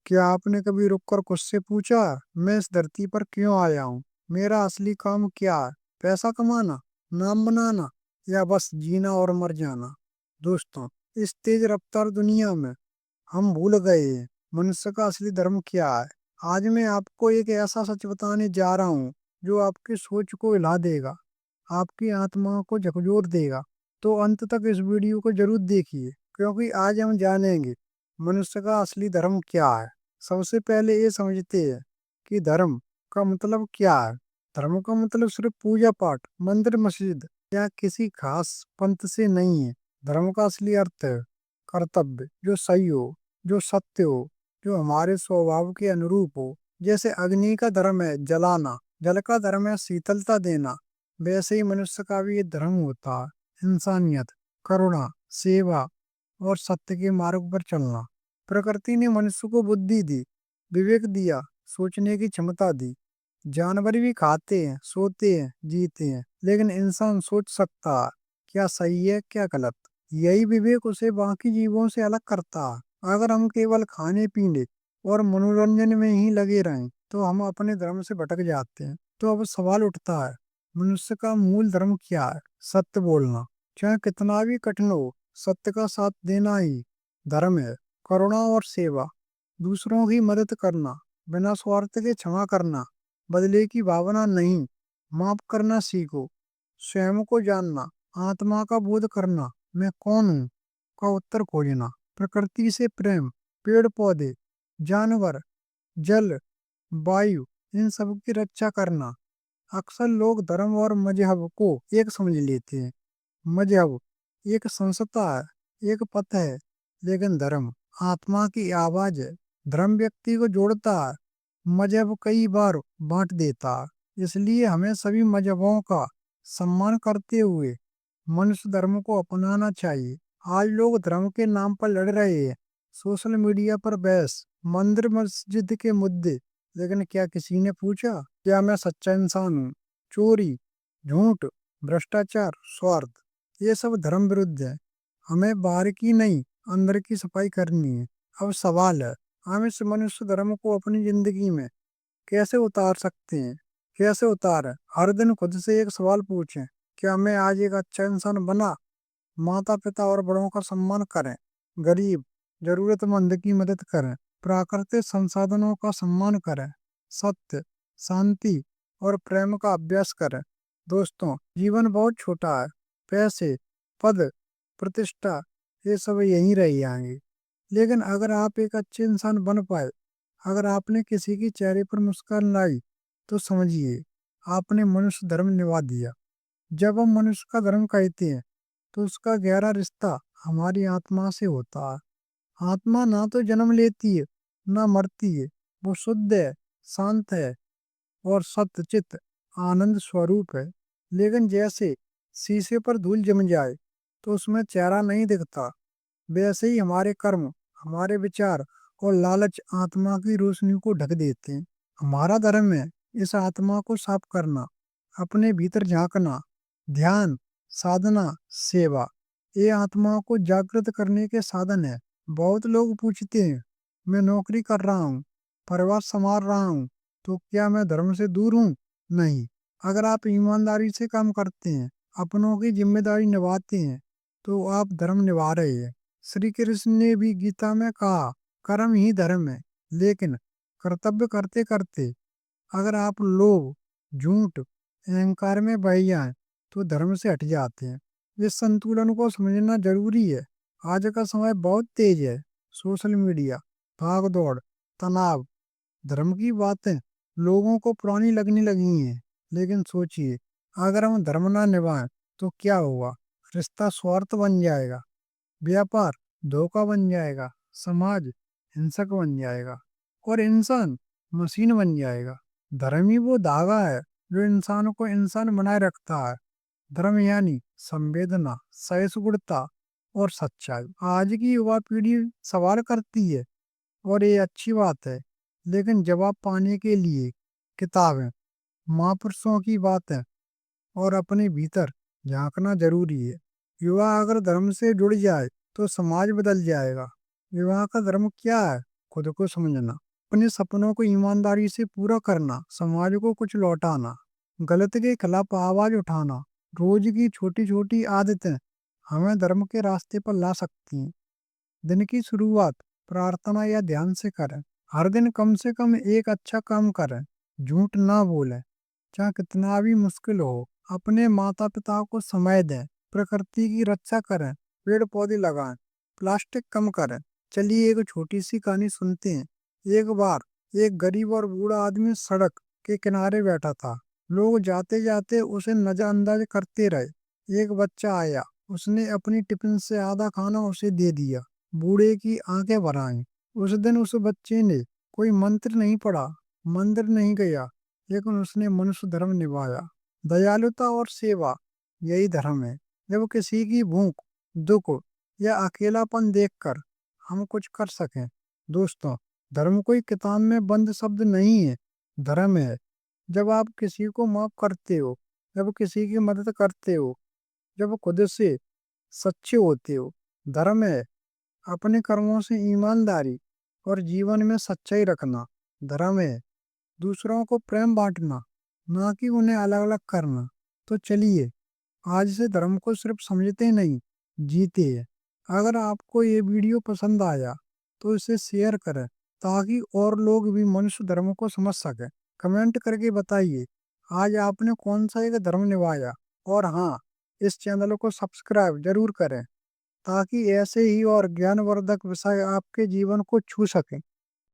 क्या आपने कभी रुककर खुद से पूछा, मैं इस धरती पर क्यों आया हूँ? मेरा असली काम क्या है? पैसा कमाना, नाम बनाना, या बस जीना और मर जाना? दोस्तों, इस तेज रफ्तार दुनिया में हम भूल गए हैं मनुष्य का असली धर्म क्या है। आज मैं आपको एक ऐसा सच बताने जा रहा हूँ जो आपकी सोच को हिला देगा, आपकी आत्मा को झकझोर देगा। तो अंत तक इस वीडियो को जरूर देखिए, क्योंकि आज हम जानेंगे मनुष्य का असली धर्म क्या है। सबसे पहले ये समझते हैं कि धर्म का मतलब क्या है। धर्म का मतलब सिर्फ पूजा पाठ, मंदिर, मस्जिद या किसी खास पंथ से नहीं है। धर्म का असली अर्थ है कर्तव्य, जो सही हो, जो सत्य हो, जो हमारे स्वभाव के अनुरूप हो। जैसे अग्नि का धर्म है जलाना, जल का धर्म है शीतलता देना, वैसे ही मनुष्य का भी ये धर्म होता है इंसानियत, करुणा, सेवा और सत्य के मार्ग पर चलना। प्रकृति ने मनुष्य को बुद्धि दी, विवेक दिया, सोचने की क्षमता दी। जानवर भी खाते हैं, सोते हैं, जीते हैं, लेकिन इंसान सोच सकता है क्या सही है, क्या गलत। यही विवेक उसे बाकी जीवों से अलग करता है। अगर हम केवल खाने पीने और मनोरंजन में ही लगे रहें, तो हम अपने धर्म से भटक जाते हैं। तो अब सवाल उठता है, मनुष्य का मूल धर्म क्या है? सत्य बोलना, चाहे कितना भी कठिन हो। सत्य का साथ देना ही धर्म है। करुणा और सेवा, दूसरों की मदद करना, बिना स्वार्थ के क्षमा करना, बदले की भावना नहीं, माफ करना सीखो। स्वयं को जानना, आत्मा का बोध करना, मैं कौन हूँ का उत्तर खोजना। प्रकृति से प्रेम, पेड़ पौधे, जानवर, जल, वायु, इन सब की रक्षा करना। अक्सर लोग धर्म और मजहब को एक समझ लेते हैं। मजहब एक संस्था है, एक पथ है, लेकिन धर्म आत्मा की आवाज है। धर्म व्यक्ति को जोड़ता है, मजहब कई बार बांट देता है। इसलिए हमें सभी मजहबों का सम्मान करते हुए मनुष्य धर्म को अपनाना चाहिए। आज लोग धर्म के नाम पर लड़ रहे हैं, सोशल मीडिया पर बहस, मंदिर मस्जिद के मुद्दे। लेकिन क्या किसी ने पूछा, क्या मैं सच्चा इंसान हूँ? चोरी, झूठ, भ्रष्टाचार, स्वार्थ, ये सब धर्म विरुद्ध है। हमें बाहर की नहीं, अंदर की सफाई करनी है। अब सवाल है, हम इस मनुष्य धर्म को अपनी जिंदगी में कैसे उतार सकते हैं? कैसे उतारें? हर दिन खुद से एक सवाल पूछें, क्या मैं आज एक अच्छा इंसान बना? माता पिता और बड़ों का सम्मान करें, गरीब, जरूरतमंद की मदद करें, प्राकृतिक संसाधनों का सम्मान करें, सत्य, शांति और प्रेम का अभ्यास करें। दोस्तों, जीवन बहुत छोटा है। पैसे, पद, प्रतिष्ठा, ये सब यहीं रह जाएंगे। लेकिन अगर आप एक अच्छे इंसान बन पाए, अगर आपने किसी के चेहरे पर मुस्कान लाई, तो समझिए आपने मनुष्य धर्म निभा दिया। जब हम मनुष्य का धर्म कहते हैं, तो उसका गहरा रिश्ता हमारी आत्मा से होता है। आत्मा ना तो जन्म लेती है, ना मरती है। वो शुद्ध है, शांत है और सत्यचित आनंद स्वरूप है। लेकिन जैसे शीशे पर धूल जम जाए तो उसमें चेहरा नहीं दिखता, वैसे ही हमारे कर्म, हमारे विचार और लालच आत्मा की रोशनी को ढक देते हैं। हमारा धर्म है इस आत्मा को साफ करना, अपने भीतर झांकना। ध्यान, साधना, सेवा, ये आत्मा को जागृत करने के साधन है। बहुत लोग पूछते हैं, मैं नौकरी कर रहा हूँ, परिवार संभाल रहा हूँ, तो क्या मैं धर्म से दूर हूँ? नहीं। अगर आप ईमानदारी से काम करते हैं, अपनों की जिम्मेदारी निभाते हैं, तो आप धर्म निभा रहे हैं। श्री कृष्ण ने भी गीता में कहा, कर्म ही धर्म है। लेकिन कर्तव्य करते करते अगर आप लोभ, झूठ, अहंकार में बह जाएं, तो धर्म से हट जाते हैं। इस संतुलन को समझना जरूरी है। आज का समय बहुत तेज है। सोशल मीडिया, भाग दौड़, तनाव, धर्म की बातें लोगों को पुरानी लगने लगी हैं। लेकिन सोचिए, अगर हम धर्म ना निभाएं तो क्या होगा? रिश्ता स्वार्थ बन जाएगा, व्यापार धोखा बन जाएगा, समाज हिंसक बन जाएगा और इंसान मशीन बन जाएगा। धर्म ही वो धागा है जो इंसान को इंसान बनाए रखता है। धर्म यानी संवेदना, सहिष्णुता और सच्चाई। आज की युवा पीढ़ी सवाल करती है, और ये अच्छी बात है, लेकिन जवाब पाने के लिए किताबें, महापुरुषों की बातें और अपने भीतर झांकना जरूरी है। युवा अगर धर्म से जुड़ जाए तो समाज बदल जाएगा। विवाह का धर्म क्या है? खुद को समझना, अपने सपनों को ईमानदारी से पूरा करना, समाज को कुछ लौटाना, गलत के खिलाफ आवाज उठाना। रोज की छोटी छोटी आदतें हमें धर्म के रास्ते पर ला सकती हैं। दिन की शुरुआत प्रार्थना या ध्यान से करें। हर दिन कम से कम एक अच्छा काम करें। झूठ ना बोलें, चाहे कितना भी मुश्किल हो। अपने माता पिता को समय दें, प्रकृति की रक्षा करें, पेड़ पौधे लगाएं, प्लास्टिक कम करें। चलिए एक छोटी सी कहानी सुनते हैं। एक बार एक गरीब और बूढ़ा आदमी सड़क के किनारे बैठा था। लोग जाते जाते उसे नजरअंदाज करते रहे। एक बच्चा आया, उसने अपनी टिफिन से आधा खाना उसे दे दिया। बूढ़े की आंखें भर आईं। उस दिन उस बच्चे ने कोई मंत्र नहीं पढ़ा, मंदिर नहीं गया, लेकिन उसने मनुष्य धर्म निभाया। दयालुता और सेवा, यही धर्म है। जब किसी की भूख, दुख या अकेलापन देखकर हम कुछ कर सकें। दोस्तों, धर्म कोई किताब में बंद शब्द नहीं है, धर्म है। जब आप किसी को माफ करते हो, जब किसी की मदद करते हो, जब खुद से सच्चे होते हो, धर्म है। अपने कर्मों से ईमानदारी और जीवन में सच्चाई रखना, धर्म है। दूसरों को प्रेम बांटना, ना कि उन्हें अलग अलग करना। तो चलिए आज से धर्म को सिर्फ समझते नहीं, जीते हैं। अगर आपको ये वीडियो पसंद आया तो इसे शेयर करें, ताकि और लोग भी मनुष्य धर्म को समझ सकें। कमेंट करके बताइए आज आपने कौन सा एक धर्म निभाया। और हाँ, इस चैनल को सब्सक्राइब जरूर करें, ताकि ऐसे ही और ज्ञानवर्धक विषय आपके जीवन को छू सकें।